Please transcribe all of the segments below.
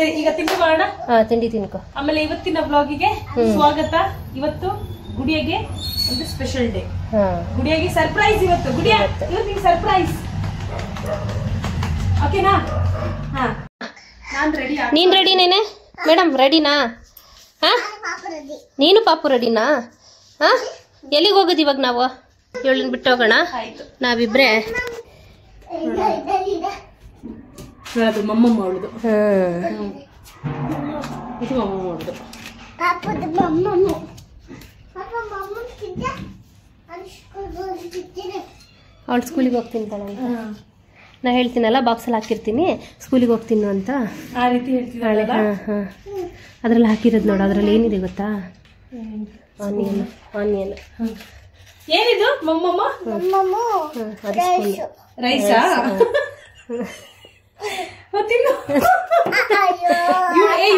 ಸರಿ, ಈಗ ತಿಂಡಿ ಮಾಡೋಣ. ತಿಂಡಿ ತಿನ್ಕೋ. ಆಮೇಲೆ ಇವತ್ತಿನ ಬ್ಲಾಗಿಗೆ ಸ್ವಾಗತ. ಇವತ್ತು ಗುಡಿಯಾಗೆ ಒಂದು ಸ್ಪೆಷಲ್ ಡೇ. ಗುಡಿಯಾಗೆ ಸರ್ಪ್ರೈಸ್ ಇವತ್ತು. ಗುಡಿಯಾ ಇವತ್ತಿಗೆ ಸರ್ಪ್ರೈಸ್. ಓಕೆನಾ? ನಾನ್ ರೆಡಿ. ನೀನ್ ರೆಡಿನೇನೆ ಮೇಡಮ್? ರೆಡಿನಾ? ನೀನು ಪಾಪು ರೆಡಿನಾ? ಎಲ್ಲಿಗೆ ಹೋಗೋದು ಇವಾಗ ನಾವು? ಇವಳನ್ನ ಬಿಟ್ಟು ಹೋಗೋಣ ನಾವಿಬ್ರೆ. ಅದು ಮಮ್ಮಮ್ಮ ಅವಳದು. ಇದು ಮಮ್ಮಮ್ಮ ಅವಳದು. ಅವಳು ಸ್ಕೂಲಿಗೆ ಹೋಗ್ತೀನಿ ತಾಳೆ. ನಾ ಹೇಳ್ತೀನಲ್ಲ, ಬಾಕ್ಸಲ್ಲಿ ಹಾಕಿರ್ತೀನಿ ಸ್ಕೂಲಿಗೆ ಹೋಗ್ತೀನಿ ಅಂತ. ಆ ರೀತಿ ಹೇಳ್ತೀನಿ. ಅದ್ರಲ್ಲಿ ಹಾಕಿರೋದು ನೋಡು. ಅದ್ರಲ್ಲಿ ಏನಿದೆ ಗೊತ್ತಾ? ಆನಿಯನ್. ಏನಿದು ಮಮ್ಮಮ್ಮ? ರೈಸಾ?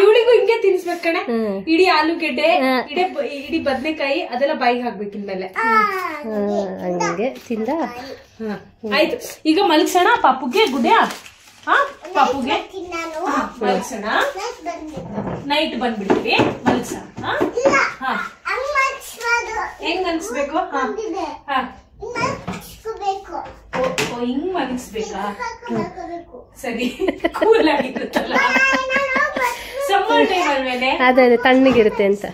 ಇವಳಿಗೂ ಹಿಂಗೆ ತಿನ್ಸ್ಬೇಕು ಕಣೆ. ಇಡೀ ಆಲೂಗೆಡ್ಡೆ, ಇಡೀ ಬದನೆಕಾಯಿ ಅದೆಲ್ಲ ಬಾಯಿಗೆ ಹಾಕ್ಬೇಕು ಇನ್ಮೇಲೆ. ಹಂಗೆ ತಿಂದ. ಆಯ್ತು, ಈಗ ಮಲಗ್ಸೋಣ ಪಾಪುಗೆ. ಗುಡ್ಯಾ ಪಾಪುಗೆ ಮಲಗ್ಸೋಣ. ನೈಟ್ ಬಂದ್ಬಿಡ್ತೀವಿ, ಮಲಗ್ಸೋಣ. ಹೆಂಗ್ ಅನ್ಸ್ಬೇಕು? ಹಿಂಗ್ ಮಲಗಿಸ್ಬೇಕಾ? ಸರಿ, ಕೂಲ್ ಆಗಿರುತ್ತಲ್ಲ, ಸಮ್ಮರ್ ಟೈಮ್ ಅಲ್ವೇನೆ. ಅದೇ ತಣ್ಣಗಿರುತ್ತೆ ಅಂತ.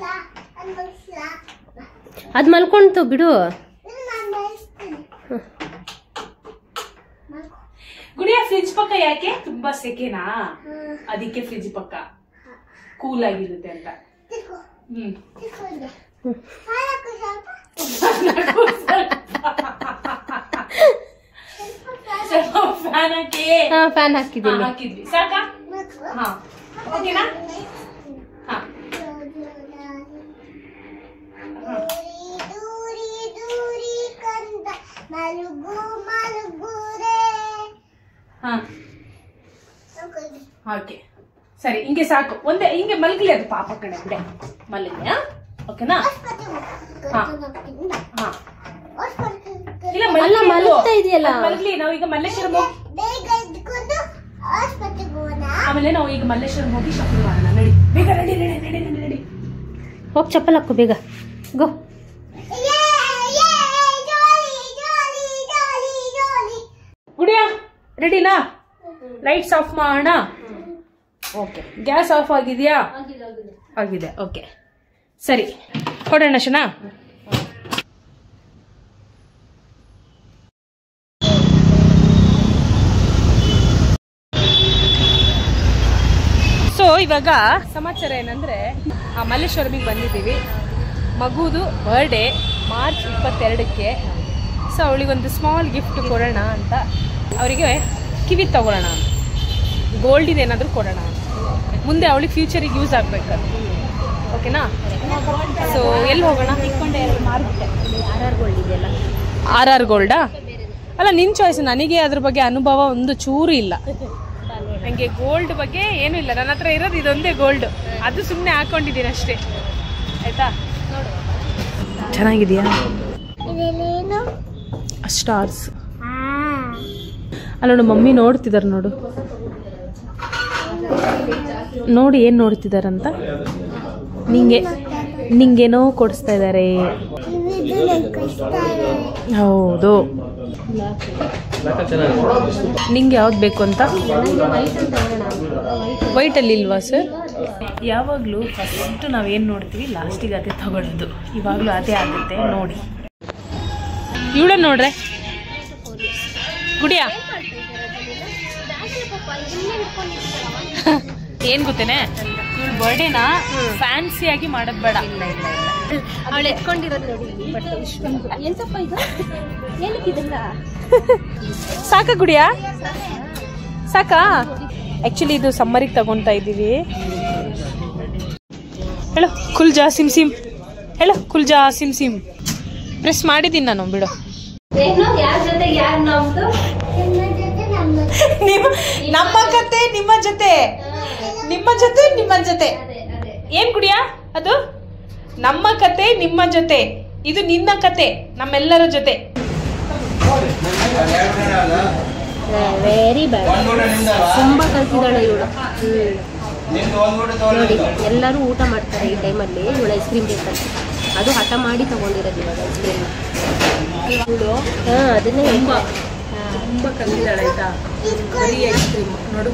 ಅದ್ ಮಲ್ಕೊಂತು ಬಿಡು. ಗುಡಿಯ ಫ್ರಿಜ್ ಪಕ್ಕ ಯಾಕೆ? ತುಂಬಾ ಸೆಕೆನಾ, ಅದಕ್ಕೆ ಫ್ರಿಜ್ ಪಕ್ಕ ಕೂಲ್ ಆಗಿರುತ್ತೆ ಅಂತ. ಫ್ಯಾನ್ ಹಾಕಿದ್ದೀನಿ. ಹಾಕಿದ್ವಿ ಸಾಕಾ? ಓಕೆನಾ? ಓಕೆ ಸರಿ, ಹಿಂಗೆ ಸಾಕು. ಒಂದೇ ಹಿಂಗೆ ಮಲಗಲಿ, ಅದು ಪಾಪ ಕಡೆ ಬಿಡೆ ಮಲಗಿ. ಓಕೆನಾ? ಇಲ್ಲ ಮಲಗಲಿ. ನಾವು ಈಗ ಮಲ್ಲೇಶ್ವರಂ ಹೋಗಿ, ಆಮೇಲೆ ನಾವು ಈಗ ಮಲ್ಲೇಶ್ವರಂ ಹೋಗಿ ಶಾಪಿಂಗ್ ಮಾಡೋಣ. ನಡಿ ಬೇಗ, ನಡಿ ನಡಿ ನಡಿ ನಡಿ ನಡಿ. ಹೋಗಿ ಚಪ್ಪಲ್ ಹಾಕು ಬೇಗ. ಗೋ. ಗುಡಿಯಾ ರೆಡಿನಾ? ಲೈಟ್ಸ್ ಆಫ್ ಮಾಡೋಣ. ಓಕೆ, ಗ್ಯಾಸ್ ಆಫ್ ಆಗಿದೆಯಾ? ಆಗಿದೆ. ಓಕೆ ಸರಿ, ಹೊಡೋಣ ಶನಾ. ಸೊ ಇವಾಗ ಸಮಾಚಾರ ಏನಂದ್ರೆ, ಮಲ್ಲೇಶ್ವರಮಿಗೆ ಬಂದಿದ್ದೀವಿ. ಮಗುದು ಬರ್ಡೇ ಮಾರ್ಚ್ 22ಕ್ಕೆ. ಸೊ ಅವಳಿಗೊಂದು ಸ್ಮಾಲ್ ಗಿಫ್ಟ್ ಕೊಡೋಣ ಅಂತ. ಅವರಿಗೆ ಕಿವಿ ತಗೊಳ್ಳೋಣ, ಗೋಲ್ಡಿದು ಏನಾದರೂ ಕೊಡೋಣ. ಮುಂದೆ ಅವಳಿಗೆ ಫ್ಯೂಚರಿಗೆ ಯೂಸ್ ಆಗಬೇಕದು. ಓಕೆನಾ? ಸೊ ಎಲ್ಲಿ ಹೋಗೋಣ? RR ಗೋಲ್ಡಾ? ಅಲ್ಲ, ನಿನ್ನ ಚಾಯ್ಸ್. ನನಗೆ ಅದ್ರ ಬಗ್ಗೆ ಅನುಭವ ಒಂದು ಚೂರು ಇಲ್ಲ. ನನಗೆ ಗೋಲ್ಡ್ ಬಗ್ಗೆ ಏನೂ ಇಲ್ಲ. ನನ್ನ ಹತ್ರ ಇರೋದು ಇದೊಂದೇ ಗೋಲ್ಡ್. ಅದು ಸುಮ್ಮನೆ ಹಾಕೊಂಡಿದ್ದೀನಿ ಅಷ್ಟೇ. ಆಯ್ತಾ? ಚೆನ್ನಾಗಿದೆಯಾ? ಸ್ಟಾರ್ಸ್ ಅಲ್ಲ ನೋಡು, ಮಮ್ಮಿ ನೋಡ್ತಿದ್ದಾರೆ ನೋಡು. ನೋಡಿ ಏನು ನೋಡ್ತಿದಾರಂತ. ನಿಂಗೇನೋ ಕೊಡಿಸ್ತಾ ಇದ್ದಾರೆ. ಹೌದು, ನಿಂಗೆ ಯಾವ್ದು ಬೇಕು ಅಂತ? ವೈಟಲ್ಲಿ ಇಲ್ವಾ ಸರ್? ಯಾವಾಗಲೂ ಫಸ್ಟ್ ನಾವೇನು ನೋಡ್ತೀವಿ ಲಾಸ್ಟಿಗೆ ಅದೇ ತಗೊಳ್ಳೋದು. ಇವಾಗಲೂ ಅದೇ ಆಗುತ್ತೆ ನೋಡಿ. ಇವಳ ನೋಡ್ರೆ ಗುಡಿಯಾ ಏನ್ ಗೊತ್ತೇನೆ, ಇವಳು ಬರ್ಡೇನ ಫ್ಯಾನ್ಸಿಯಾಗಿ ಮಾಡೋದು ಬೇಡ. ಅವಳು ಎತ್ಕೊಂಡಿರೋದು ನೋಡಿ. ಎಂತಪ್ಪ ಇದು? ಏನಕ್ಕಿದಲ್ಲ? ಸಾಕ ಗುಡಿಯಾ? ಸಾಕಾ? ಆಕ್ಚುಲಿ ಇದು ಸಮ್ಮರಿಗೆ ತಗೊತಾ ಇದ್ದೀವಿ. ಹೇಳು ಕುಲ್ಜಾ ಸಿಮ್ ಸಿಮ್. ಹೇಳು ಕುಲ್ಜಾ ಸಿಮ್ ಸಿಮ್. ಪ್ರೆಸ್ ಮಾಡಿದ್ದೀನಿ ನಾನು, ಬಿಡು. ನಮ್ಮ ಕತೆ ನಿಮ್ಮ ಜೊತೆ, ನಿಮ್ಮ ಜೊತೆ ನಿಮ್ಮ ಜೊತೆ. ಏನ್ ಗುಡಿಯಾ ಅದು? ನಮ್ಮ ಕತೆ ನಿಮ್ಮ ಜೊತೆ, ಇದು ನಿನ್ನ ಕತೆ ನಮ್ಮೆಲ್ಲರ ಜೊತೆ. Very bad. ತುಂಬಾ ಕಲ್ತಿದ್ದಾಳೆ ಇವಳು. ನೋಡಿ ಎಲ್ಲರೂ ಊಟ ಮಾಡ್ತಾರೆ ಈ ಟೈಮಲ್ಲಿ. ಇವಳು ಐಸ್ ಕ್ರೀಮ್ ಬೇಕಂತ ಅದು ಹಠ ಮಾಡಿ ತಗೊಂಡಿರೋದು ಇವಾಗ ಐಸ್ ಕ್ರೀಮ್. ಹಾಂ ಅದನ್ನೇ ತುಂಬ ಕಲಿತಾಳೆ ಆಯ್ತಾ. ಬರೀ ಐಸ್ ಕ್ರೀಮ್ ನೋಡು,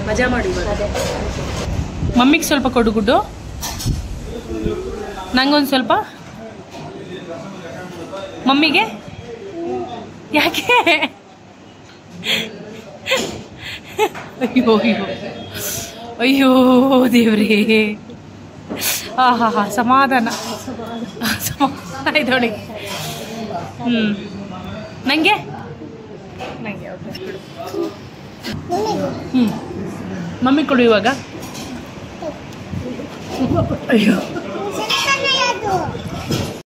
ಮಜಾ ಮಾಡಿ. ಅದೇ ಮಮ್ಮಿಗೆ ಸ್ವಲ್ಪ ಕೊಡು ಗುಡ್ಡು, ನಂಗೊಂದು ಸ್ವಲ್ಪ. ಮಮ್ಮಿಗೆ ಯಾಕೆ? ಅಯ್ಯೋ ಅಯ್ಯೋ ಅಯ್ಯೋ ದೇವ್ರೇ. ಹಾ ಸಮಾಧಾನ ಇದೊಳಗೆ. ನಂಗೆ ಮಮ್ಮಿ ಕೊಡು ಇವಾಗ. ಅಯ್ಯೋ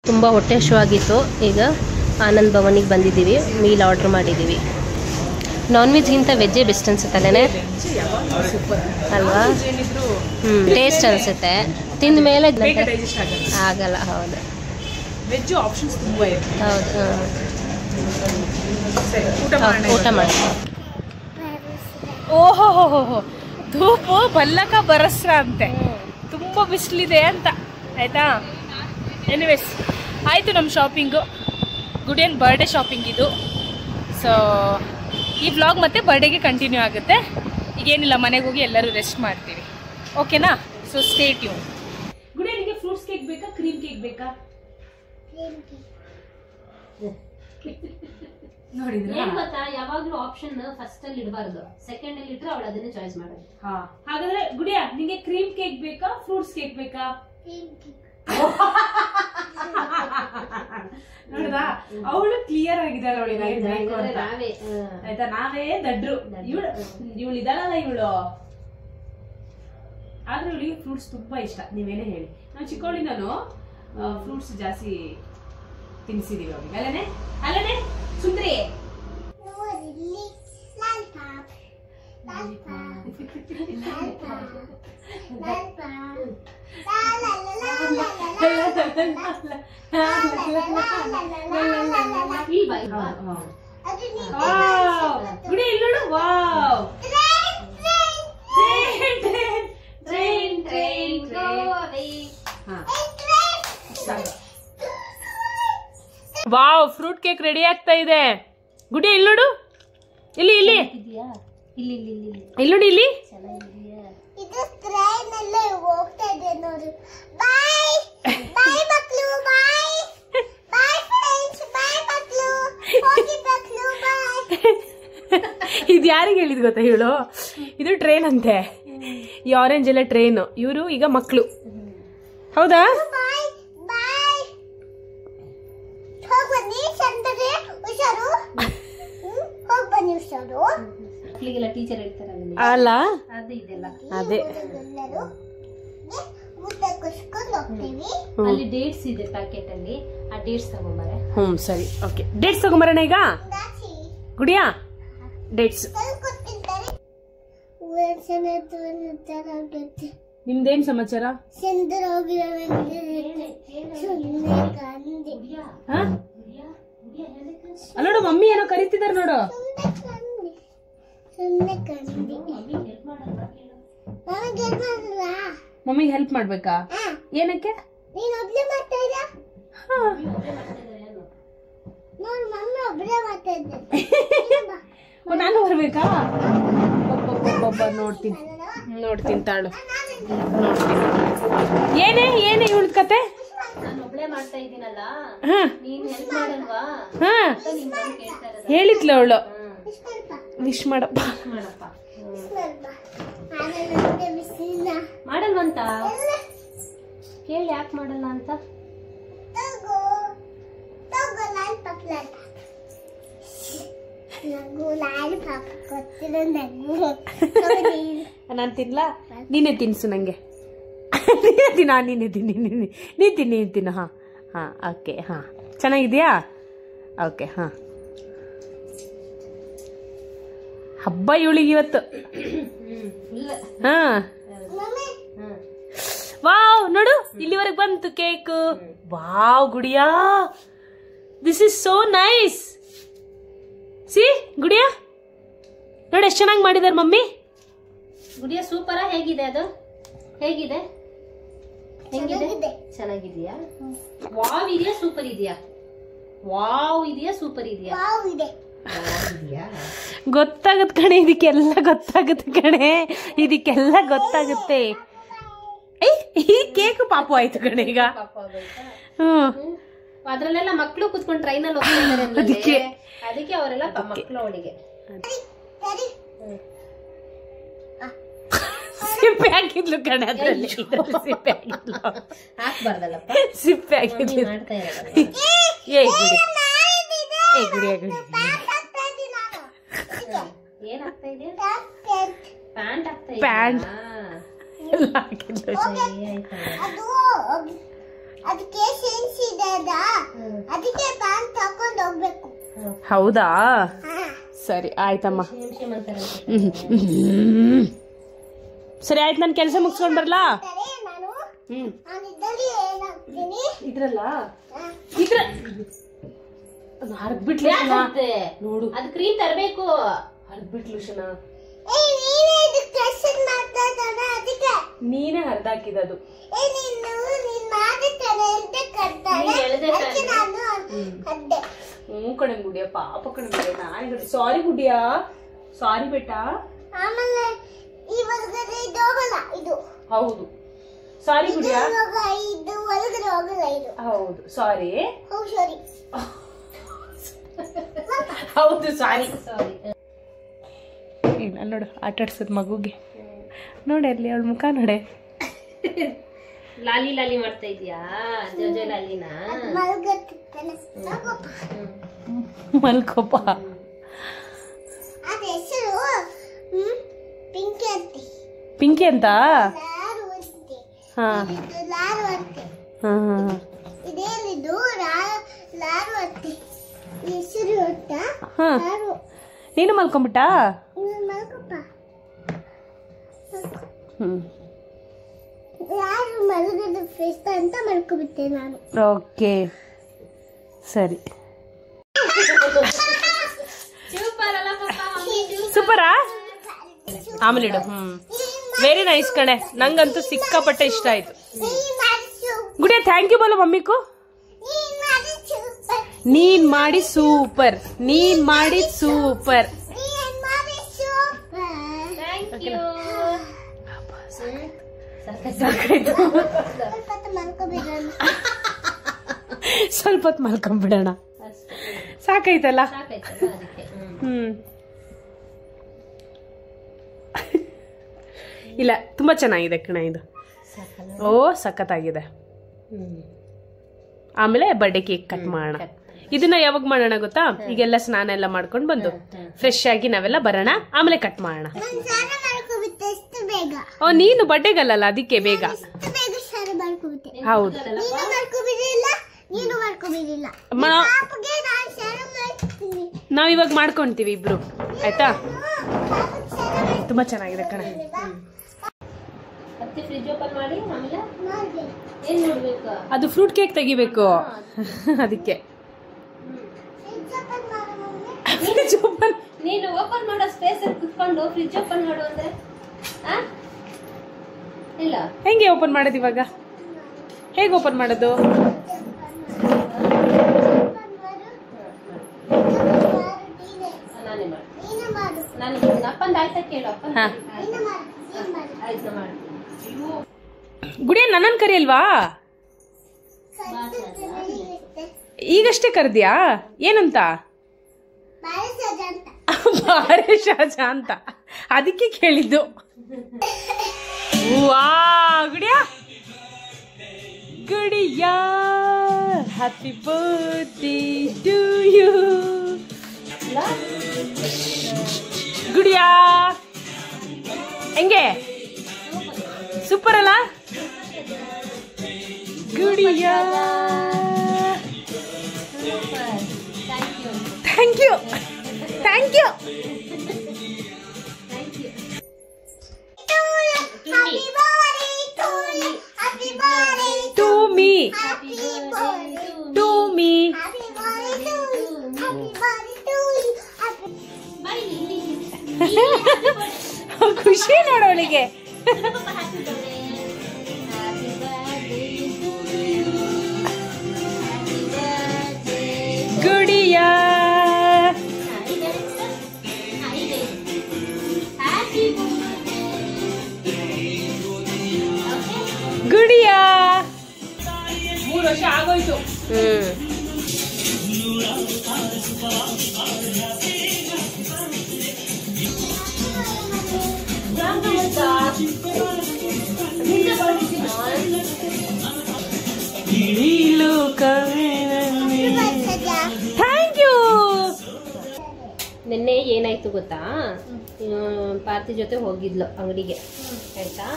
ತುಂಬ ಹೊಟ್ಟೆ ಹಸಿವಾಗಿತ್ತು. ಈಗ ಆನಂದ್ ಭವನಿಗೆ ಬಂದಿದ್ದೀವಿ, ಮೀಲ್ ಆರ್ಡ್ರ್ ಮಾಡಿದ್ದೀವಿ. ನಾನ್ ವೆಜ್ಗಿಂತ ವೆಜ್ಜೇ ಬೆಸ್ಟ್ ಅನ್ಸುತ್ತಲ್ಲೇ ಅಲ್ವಾ? ಟೇಸ್ಟ್ ಅನಿಸುತ್ತೆ, ತಿಂದ ಮೇಲೆ ಆಗಲ್ಲ. ಹೌದು ವೆಜ್ ಆಪ್ಷನ್ಸ್ ತುಂಬ ಇದೆ. ಹೌದು ಊಟ ಮಾಡಿ. ಓಹೋ ಧೂಪು ಬಲ್ಲಕ ಬರಸ್ರ ಅಂತೆ, ತುಂಬ ಬಿಸಿಲಿದೆ ಅಂತ ಆಯ್ತಾ. ಎನಿವೇಸ್ ಆಯಿತು ನಮ್ಮ ಶಾಪಿಂಗು, ಗುಡಿಯನ್ ಬರ್ಡೇ ಶಾಪಿಂಗ್ ಇದು. ಸೊ ಈ ವ್ಲಾಗ್ ಮತ್ತೆ ಬರ್ಡೇಗೆ ಕಂಟಿನ್ಯೂ ಆಗುತ್ತೆ. ಈಗೇನಿಲ್ಲ, ಮನೆಗೆ ಹೋಗಿ ಎಲ್ಲರೂ ರೆಸ್ಟ್ ಮಾಡ್ತೀವಿ, ಓಕೆನಾ? So stay tune. ಗುಡಿಯನಿಗೆ ಫ್ರೂಟ್ಸ್ ಕೇಕ್ ಬೇಕಾ, ಕ್ರೀಮ್ ಕೇಕ್ ಬೇಕಾ? ಯಾವಾಗ್ಲೂ ಆಪ್ಷನ್ ಫಸ್ಟ್ ಅಲ್ಲಿ ಇಡಬಾರ್ದು, ಸೆಕೆಂಡ್ ಅಲ್ಲಿ ಇಟ್ರೆ ಅವಳು ಅದನ್ನೇ ಚಾಯ್ಸ್ ಮಾಡೋದು. ಹಾಗಾದ್ರೆ ಗುಡಿಯ ನಿಂಗೆ ಕ್ರೀಮ್ ಕೇಕ್ ಬೇಕಾ, ಫ್ರೂಟ್ಸ್ ಕೇಕ್ ಬೇಕಾ? ನೋಡ್ದಾ, ಅವಳು ಕ್ಲಿಯರ್ ಆಗಿದ್ದಾಳೆ. ಅವಳಿಗೆ ಆಯ್ತಾ, ನಾವೇ ದಡ್ರು. ಇವಳು ಇದ್ದಾಳಲ್ಲ ಇವಳು, ಆದ್ರೆ ಇವಳಿಗೆ ಫ್ರೂಟ್ಸ್ ತುಂಬಾ ಇಷ್ಟ. ನೀವೇನೇ ಹೇಳಿ, ನಾವು ಚಿಕ್ಕವಳಿಂದನು ಫ್ರೂಟ್ಸ್ ಜಾಸ್ತಿ ತಿನ್ಸಿದೀವಿ ಅವಳಿಗೆ. ಅಲ್ಲನೆ ಸುಂದ್ರಿ. ಗುಡಿ ಇಲ್ಲೋಡು. Wow, wow, fruit cake ready ಆಗ್ತಾ ಇದೆ. ಗುಡಿ ಇಲ್ಲೋಡು, ಇಲ್ಲಿ ಇಲ್ಲಿ ಇಲ್ಲೋಡಿ, ಇಲ್ಲಿ ಇದು ಯಾರಿಗೆ ಹೇಳಿದ್ ಗೊತ್ತಾ? ಹೇಳು, ಇದು ಟ್ರೈನ್ ಅಂತೆ. ಈ ಆರೆಂಜ್ ಎಲ್ಲ ಟ್ರೈನ್. ಇವರು ಈಗ ಮಕ್ಕಳು, ಹೌದಾ? ಅಲ್ಲ ಅದೇ ಅಲ್ಲಿ ಡೇಟ್ಸ್ ಇದೆ ಪ್ಯಾಕೆಟ್ ಅಲ್ಲಿ, ಆ ಡೇಟ್ಸ್ ತಗೊಂಬಾರೆ. ಸರಿ, ಓಕೆ. ಡೇಟ್ಸ್ ತಗೊಂಬರೋಣ ಈಗ ಗುಡಿಯಾ. ಡೇಟ್ಸ್ ನಿಮ್ದೇನ್ ಸಮಾಚಾರ? ಅಲ್ಲೋಡು, ಮಮ್ಮಿ ಏನೋ ಕರೀತಿದಾರೆ ನೋಡು. ಮಮ್ಮಿಗೆ ಹೆಲ್ಪ್ ಮಾಡ್ಬೇಕಾ? ಏನಕ್ಕೆ? ನಾನು ಬರ್ಬೇಕಾ? ನೋಡ್ತೀನಿ ತಾಳು, ನೋಡ್ತೀನಿ. ಏನೇ ಇವಳದ್ ಕತೆ? ಮಾಡ್ತಾ ಇದ್ದೀನಲ್ಲ, ಹೇಳಿದ್ಲ ಅವಳು. ವಿಶ್ ಮಾಡಪ್ಪ ಮಾಡಲ್ವಂತ ಕೇಳಿ, ಯಾಕೆ ಮಾಡಲ್ಲ ಅಂತ. ನಾನು ತಿನ್ಲಾ? ನೀನೇ ತಿನ್ಸು ನಂಗೆ. ನೀನೇ ತಿನ್ನು. ಹಾ ಓಕೆ. ಚೆನ್ನಾಗಿದ್ಯಾ? ಓಕೆ. ಹಬ್ಬ ಇವಳಿಗೆ ಇವತ್ತು. ವಾವ್, ನೋಡು ಇಲ್ಲಿವರೆಗೆ ಬಂತು cake. Wow Gudiya, this is so nice. See Gudiya, ನೋಡಿ ಎಷ್ಟು ಚೆನ್ನಾಗಿ ಮಾಡಿದಾರೆ ಮಮ್ಮಿ. ಗುಡಿಯ ಸೂಪರಾ? ಹೇಗಿದೆ ಅದು? ಹೇಗಿದೆ? ಹೆಂಗಿದೆ? ಚೆನ್ನಾಗಿದೆಯಾ? ವಾವ್ ಇದೆಯಾ ಸೂಪರ್ ಇದೆಯಾ? ವಾವ್ ಇದೆಯಾ ಸೂಪರ್ ಇದೆಯಾ? ಗೊತ್ತಾಗುತ್ತೆ ಕಣೆ, ಇದಕ್ಕೆಲ್ಲ ಗೊತ್ತಾಗುತ್ತೆ ಕಣೆ, ಇದಕ್ಕೆಲ್ಲ ಗೊತ್ತಾಗುತ್ತೆ. ಈ ಕೇಕ್ ಪಾಪು ಆಯ್ತು ಕಣೆ ಈಗ. ಅದ್ರಲ್ಲೆಲ್ಲ ಮಕ್ಳು ಕುತ್ಕೊಂಡು ಟ್ರೈನಲ್ಲಿ ಹೋಗ್ತಾರೆ, ಅದಕ್ಕೆ ಅವರೆಲ್ಲ ಮಕ್ಳು ಅವಳಿಗೆ ಸಿಪ್ಪೆ ಹಾಕಿದ್ಲು ಕಣೆ, ಅದ್ರಲ್ಲಿ ಸಿಪ್ಪೆ ಹಾಕಿದ್ಲು. ಹಾಕ್ಬಾರ್ದಲ್ಲಪ್ಪ, ಸಿಪ್ಪೆ ಹಾಕಿದ್ಲು. ಏ ಗುಡಿ, ಏ ಗುಡಿ ಗುಡಿ. ಏನಾಗ್ತಾ ಇದೆ? ಪ್ಯಾಂಟ್ ಆಗ್ತಾ ಇದೆ. ಪ್ಯಾಂಟ್ ಎಲ್ಲ ಹಾಕಿದ್ಲು. ಅದಕ್ಕೆ ಸೆನ್ಸ್ ಇದೆ, ಅದಕ್ಕೆ ಪ್ಯಾಂಟ್ ಹಾಕೊಂಡು ಹೋಗ್ಬೇಕು. ಹೌದಾ, ಸರಿ ಆಯ್ತಮ್ಮ. ಸರಿ ಆಯ್ತು, ನಾನು ಕೆಲಸ ಮುಗಿಸ್ಕೊಂಡ್ ಬರ್ಲಾ? ಇದ್ರಲ್ಲ ಇದ್ರ ಹರ್ಬಿಟ್ಲು ನೋಡು, ಅದು ಕ್ರೀಮ್ ತರಬೇಕು. ಹರ್ಬಿಟ್ಲು ಶನ, ನೀನೇ ಹರ್ದಾಕಿದದು. ಕಣೆ ಗುಡಿಯ, ಪಾಪ ಕಣೆ ಗುಡಿಯ, ನಾನು ಸಾರಿ ಗುಡಿಯ, ಸಾರಿ ಬೇಟಾ. ಆಮೇಲೆ ಈ ಒಳಗಡೆ ಹೋಗಲ್ಲ ಇದು. ಹೌದು ಸಾರಿ ಗುಡಿಯ, ಇದು ಒಳಗಡೆ ಹೋಗಲ್ಲ ಇದು. ಹೌದು ಸಾರಿ. ಸಾರಿ. ಹೌದು ಸಾರಿ. ಸಾರಿ. ಇಲ್ಲ ನೋಡು, ಆಟ ಆಡ್ಸೋದು ಮಗುಗೆ. ನೋಡೆ ಅಲ್ಲಿ ಅವಳ ಮುಖ ನೋಡೆ. ಲಾಲಿ ಲಾಲಿ ಮಾಡ್ತಾ ಇದೀಯಾ? ಜೋಜೋ ಲಾಲಿನ ಮಲ್ಕೋಪ. ಅದ ಹೆಸರು ಪಿಂಕಿ ಅಂತ. ಪಿಂಕಿ ಅಂತ? ಹಾ ಲಾರು ಅಂತೆ. ಇದೇನಿದು? ಲಾರು ಅಂತೆ ಹೆಸರು ಅಂತ. ನೀನು ಮಲ್ಕೊಂಬಿಟ್ಟ? ಮಲ್ಕೊಪ್ಪ. ಯಾರು ಮಲಗದ ಫೆಸ್ಟ್ ಅಂತ ಮಲ್ಕೊಬಿಟ್ಟೆ ನಾನು. ಓಕೆ ಸರಿ. ಸೂಪರಾ? ಆಮೇಲೆ ಇಡು. ವೆರಿ ನೈಸ್ ಕಣೆ, ನಂಗಂತೂ ಸಿಕ್ಕಾಪಟ್ಟೆ ಇಷ್ಟ ಆಯ್ತು. ಗುಡಿಯ ಥ್ಯಾಂಕ್ ಯು ಬೋಲು ಮಮ್ಮಿಗೂ. ನೀನ್ ಮಾಡಿ ಸೂಪರ್, ನೀನ್ ಮಾಡಿ ಸೂಪರ್. ಸ್ವಲ್ಪ ಹೊತ್ತು ಮಲ್ಕೊಂಡ್ಬಿಡೋಣ, ಸಾಕಾಯ್ತಲ್ಲ? ಇಲ್ಲ ತುಂಬಾ ಚೆನ್ನಾಗಿದೆ ಕಣ ಇದು. ಓ ಸಖತ್ತಾಗಿದೆ. ಆಮೇಲೆ ಬರ್ಡೇ ಕೇಕ್ ಕಟ್ ಮಾಡೋಣ. ಇದನ್ನ ಯಾವಾಗ ಮಾಡೋಣ ಗೊತ್ತಾ? ಈಗೆಲ್ಲ ಸ್ನಾನ ಎಲ್ಲ ಮಾಡ್ಕೊಂಡು ಬಂದು ಫ್ರೆಶ್ ಆಗಿ ನಾವೆಲ್ಲ ಬರೋಣ, ಆಮೇಲೆ ಕಟ್ ಮಾಡೋಣ. ಓ ನೀನು ಬರ್ಡೇಗಲ್ಲ, ಅದಕ್ಕೆ ಬೇಗ. ಹೌದು ನಾವಿವಾಗ ಮಾಡ್ಕೊಂತೀವಿ ಇಬ್ರು, ಆಯ್ತಾ? ತುಂಬಾ ಚೆನ್ನಾಗಿದೆ ಕಣ. ಅದು ಫ್ರೂಟ್ ಕೇಕ್ ತೆಗಿಬೇಕು, ಅದಕ್ಕೆ. ಫ್ರಿಡ್ಜ್ ಓಪನ್, ನೀನು ಓಪನ್ ಮಾಡೋ ಸ್ಪೇಸ್ ಅಲ್ಲಿ ಕುತ್ಕೊಂಡು ಫ್ರಿಡ್ಜ್ ಓಪನ್ ಮಾಡು ಅಂದ್ರೆ ಇಲ್ಲ. ಹೆಂಗೆ ಓಪನ್ ಮಾಡೋದು ಇವಾಗ? ಹೇಗೆ ಓಪನ್ ಮಾಡೋದು? ನಾನೇ ಮಾಡಿ, ನಾನು ಅಪ್ಪಂದ ಆಯ್ತಾ ಕೇಳು. ಅಪ್ಪನ ಆಯ್ತು ಮಾಡ್ತೀನಿ. ಗುಡಿಯ ನನ್ನನ್ ಕರಿಯಲ್ವಾ? ಈಗಷ್ಟೇ ಕರ್ದ್ಯಾ? ಏನಂತ? ಬಾರೆ ಶಾಜಾ ಅಂತ, ಅದಕ್ಕೆ ಕೇಳಿದ್ದು. ವಾ ಗುಡಿಯ, ಗುಡಿಯ ಹ್ಯಾಪಿ ಬರ್ತ್ಡೇ ಟು ಯು. ಗುಡಿಯ ಹೆಂಗೆ? ಸೂಪರ್ ಅಲ್ಲ? Gudiya thank you, thank you. To me, to me. ಖುಷಿನ? ನೋಡೋಳಿಗೆ. ಗುಡಿಯಾ ಗುಡಿಯಾ 3 ವರ್ಷ ಆಗೋಯ್ತು. Thank you. ನಿನ್ನೆ ಏನಾಯ್ತು ಗೊತ್ತಾ, ಪಾರ್ತಿ ಜೊತೆ ಹೋಗಿದ್ಲು ಅಂಗಡಿಗೆ ಆಯ್ತಾ.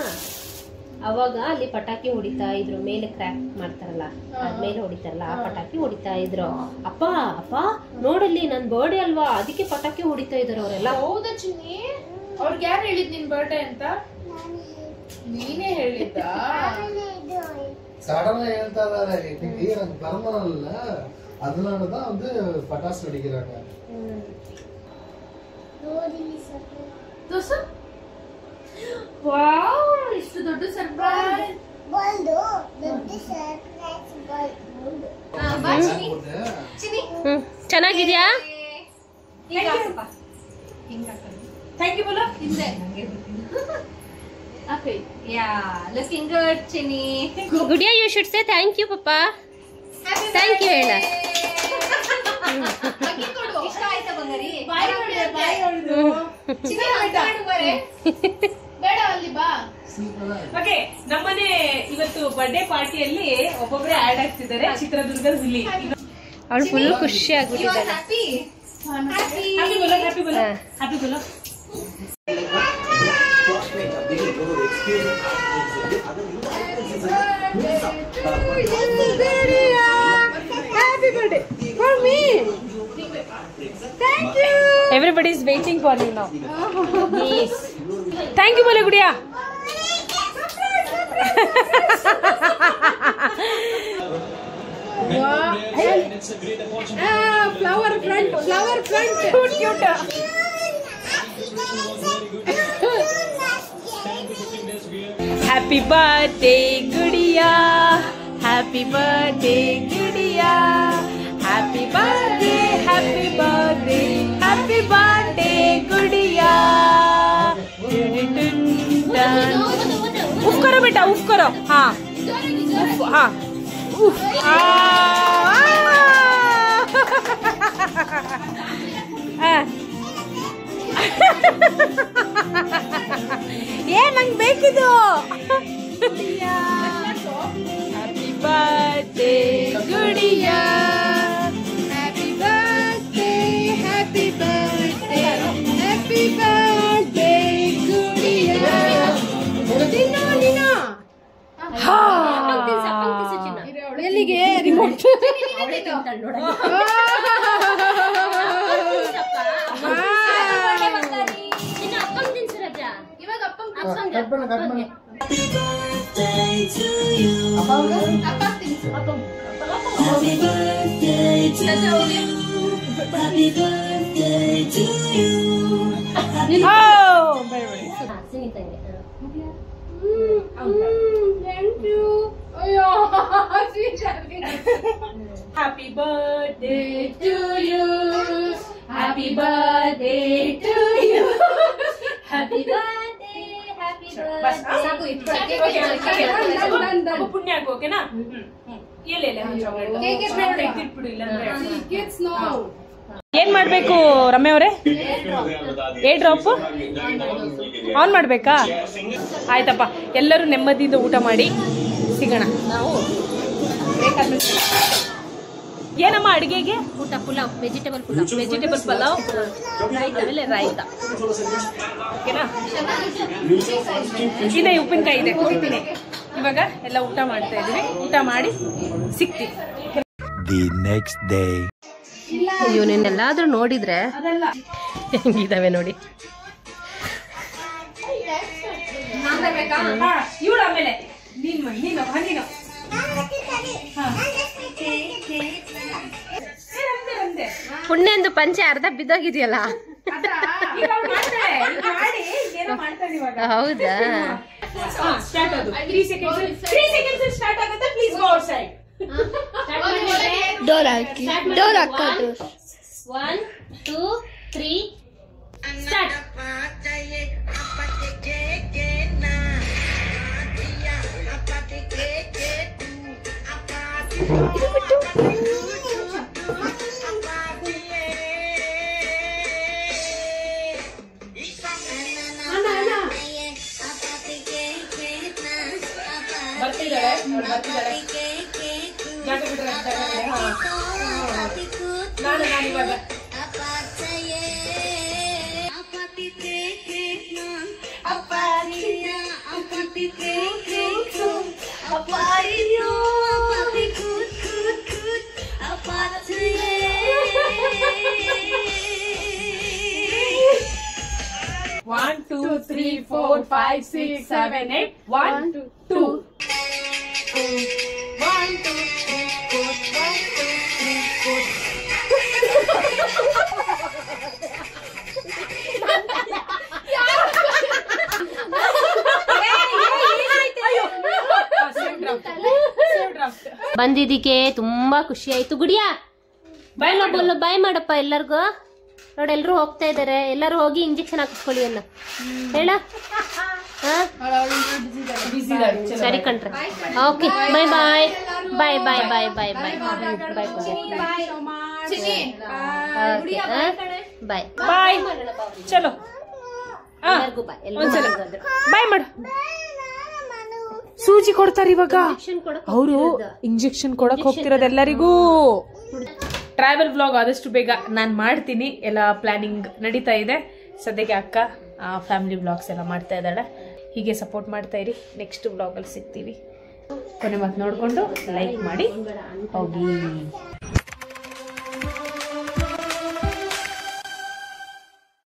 ಅವಾಗ ಅಲ್ಲಿ ಪಟಾಕಿ ಹೊಡಿತಾ ಇದ್ರು, ಮೇಲೆ ಕ್ರ್ಯಾಕ್ ಮಾಡ್ತಾರಲ್ಲ ಮೇಲೆ ಹೊಡಿತಾರಲ್ಲ, ಆ ಪಟಾಕಿ ಹೊಡಿತಾ ಇದ್ರು. ಅಪ್ಪ ಅಪ್ಪ ನೋಡಲ್ಲಿ ನನ್ ಬರ್ಡೇ ಅಲ್ವಾ, ಅದಕ್ಕೆ ಪಟಾಕಿ ಹೊಡಿತಾ ಇದ್ರು ಅವರೆಲ್ಲ. ಹೌದಾ ಚಿನ್ನಿ? ಅವ್ರಿಗೆ ಯಾರು ಹೇಳಿದ್ ನಿನ್ ಬರ್ಡೇ ಅಂತ? ನೀನೇ ಹೇಳಿದ್ದ? சடனா எழுத்தாதாரே இன்னைக்கு எனக்கு பிறந்தநாள்ல அதனாலதான் வந்து பட்டாசு வெடிக்கிறாங்க. ವಾವ್, ಇಷ್ಟು ದೊಡ್ಡ ಸರ್ಪ್ರೈಸ್. ಚೆನ್ನಾಗಿದ್ಯಾ? ಥ್ಯಾಂಕ್ ಯು ಬೋಲೋ. ಹಿಂದೆ Okay. Yeah, looking good, Chini. Gudiya, you should say thank you, Papa. Thank you, Ella. ಇಷ್ಟ ಆಯ್ತಾ ಬಂಗಾರಿ? ಬಾಯ್ ಹೊಡೆದು ಚಿನ್ನ ಮಾಡು ಬೇಡ ಅಲ್ಲಿ ಬಾ. ಓಕೆ, ನಮ್ಮನೆ ಇವತ್ತು ಬರ್ಡೇ ಪಾರ್ಟಿಯಲ್ಲಿ ಒಬ್ಬೊಬ್ಬರೇ ಆಡ್ ಆಗ್ತಿದ್ದಾರೆ. ಚಿತ್ರದುರ್ಗದ ಹುಲಿ ಅವಳು ಫುಲ್ ಖುಷಿ ಆಗ್ಬಿಟ್ಟಿದ್ದಾಳೆ. ಹ್ಯಾಪಿ ಬೋಲೋ, ಹ್ಯಾಪಿ ಬೋಲೋ, ಹ್ಯಾಪಿ ಬೋಲೋ. Happy birthday for me. Thank you. Everybody is waiting for you now. Yes. Thank you, Bole Gudiya. Wow. Flower front. Cute. Happy birthday, Gudiya. Happy birthday, Gudiya. Happy birthday, happy birthday, happy birthday, Gudiya. उफ करो बेटा, उफ करो. हाँ उफ, हाँ उफ. ಏ ನಂಗೆ ಬೇಕಿದು. Happy birthday Gudiya, happy birthday, happy birthday, happy birthday Gudiya. ಎಲ್ಲಿಗೆ ರಿಮೋಟ್? கட் பண்ணு கட் பண்ணு. Happy birthday to you. Happy birthday to you. Oh, very very. Thank you. Happy birthday to you. Happy birthday to you. Happy birthday, happy birthday. ಸಾಕು ಇಟ್ಕೊಳ್ಳಿ. Okay ಪುಣ್ಯ ಆಗು, ಓಕೆನಾ? ಇಲ್ಲ chocolate ಇಟ್ಬಿಡು, ಇಲ್ಲ ಏನ್ ಮಾಡ್ಬೇಕು ರಮ್ಯ ಅವರೇ? ಏ ಡ್ರಾಪ್ ಆನ್ ಮಾಡ್ಬೇಕಾ? ಆಯ್ತಪ್ಪ, ಎಲ್ಲರೂ ನೆಮ್ಮದಿಯಿಂದ ಊಟ ಮಾಡಿ ಸಿಗೋಣ ನಾವು. ಏನಮ್ಮ ಅಡಿಗೆಗೆ? ಊಟ ಪುಲಾವ್, ವೆಜಿಟೇಬಲ್ ಪುಲಾವ್. ವೆಜಿಟೇಬಲ್ ಪಲಾವ್, ಆಮೇಲೆ ರಾಯ್ತ, ಓಕೆನಾ? ಇದೆ ಉಪ್ಪಿನಕಾಯಿ ಇದೆ, ಕೊಡ್ತೀನಿ. ಇವಾಗ ಎಲ್ಲ ಊಟ ಮಾಡ್ತಾ ಇದೀವಿ. ಊಟ ಮಾಡಿ ಸಿಗ್ತೀವಿ. The next day. ಇವನ್ನೆಲ್ಲಾದ್ರೂ ನೋಡಿದ್ರೆ ಹೆಂಗಿದಾವೆ ನೋಡಿ. ಇವಳು ಆಮೇಲೆ ನೀನು ಪುಣ್ಯಂದು ಪಂಚೆ ಅರ್ಧ ಬಿದ್ದೋಗಿದೆಯಲ್ಲ. ಮಾಡಿ ಏನೋ ಮಾಡ್ತಾರೆ ಇವಾಗ. ಹೌದಾ? ಸ್ಟಾರ್ಟ್ ಅದು 3 seconds ಸ್ಟಾರ್ಟ್ ಆಗುತ್ತೆ. Please go outside. Door hockey door ಹಾಕೋದು 1 2 3 ಸ್ಟಾರ್ಟ್. ಬರ್ತಿದ್ದಾಳೆ. ಜಾಗ ಬಿಟ್ರೆ ನಾನು ಇವಾಗ One, 2, 3, 4, 5, 6, 7, 8. 1, 2. 1, 2, 3, 4. 1, 2, 3, 4. ಬಂದಿದ್ದಕ್ಕೆ ತುಂಬಾ ಖುಷಿ ಆಯ್ತು. ಗುಡಿಯಾ ಬಾಯ್ ಬೋಲು ಬಾಯ್ ಮಾಡಪ್ಪ ಎಲ್ಲರಿಗೂ. ನೋಡಿ ಎಲ್ರು ಹೋಗ್ತಾ ಇದಾರೆ. ಎಲ್ಲರೂ ಹೋಗಿ ಇಂಜೆಕ್ಷನ್ ಹಾಕಿಸ್ಕೊಳ್ಳಿ ಅನ್ನ ಹೇಳ. ಸರಿ ಕಣ್ರಿ. ಓಕೆ ಬಾಯ್ ಬಾಯ್ ಬಾಯ್ ಬಾಯ್ ಬಾಯ್ ಬಾಯ್ ಬಾಯ್ ಬಾಯ್ ಬಾಯ್ ಬಾಯ್. ಚಲೋ ಎಲ್ಲರಿಗೂ ಬಾಯ್. ಎಲ್ಲರಿಗೂ ಬಾಯ್ ಮಾಡು. ಸೂಜಿ ಕೊಡ್ತಾರೆ ಇವಾಗ. ಕೊಡಕ್ ಅವರು ಇಂಜೆಕ್ಷನ್ ಕೊಡಕ್ ಹೋಗ್ತಿರೋದು ಎಲ್ಲರಿಗೂ. ಟ್ರಾವೆಲ್ ವ್ಲಾಗ್ ಆದಷ್ಟು ಬೇಗ ನಾನು ಮಾಡ್ತೀನಿ. ಎಲ್ಲ ಪ್ಲಾನಿಂಗ್ ನಡೀತಾ ಇದೆ ಸದ್ಯಕ್ಕೆ. ಅಕ್ಕ ಫ್ಯಾಮಿಲಿ ವ್ಲಾಗ್ಸ್ ಎಲ್ಲ ಮಾಡ್ತಾ ಇದ್ದಾಳೆ. ಹೀಗೆ ಸಪೋರ್ಟ್ ಮಾಡ್ತಾ ಇರಿ. ನೆಕ್ಸ್ಟ್ ವ್ಲಾಗಲ್ಲಿ ಸಿಗ್ತೀವಿ. ಕೊನೆ ಮಾತು ನೋಡಿಕೊಂಡು ಲೈಕ್ ಮಾಡಿ ಹೋಗಿ.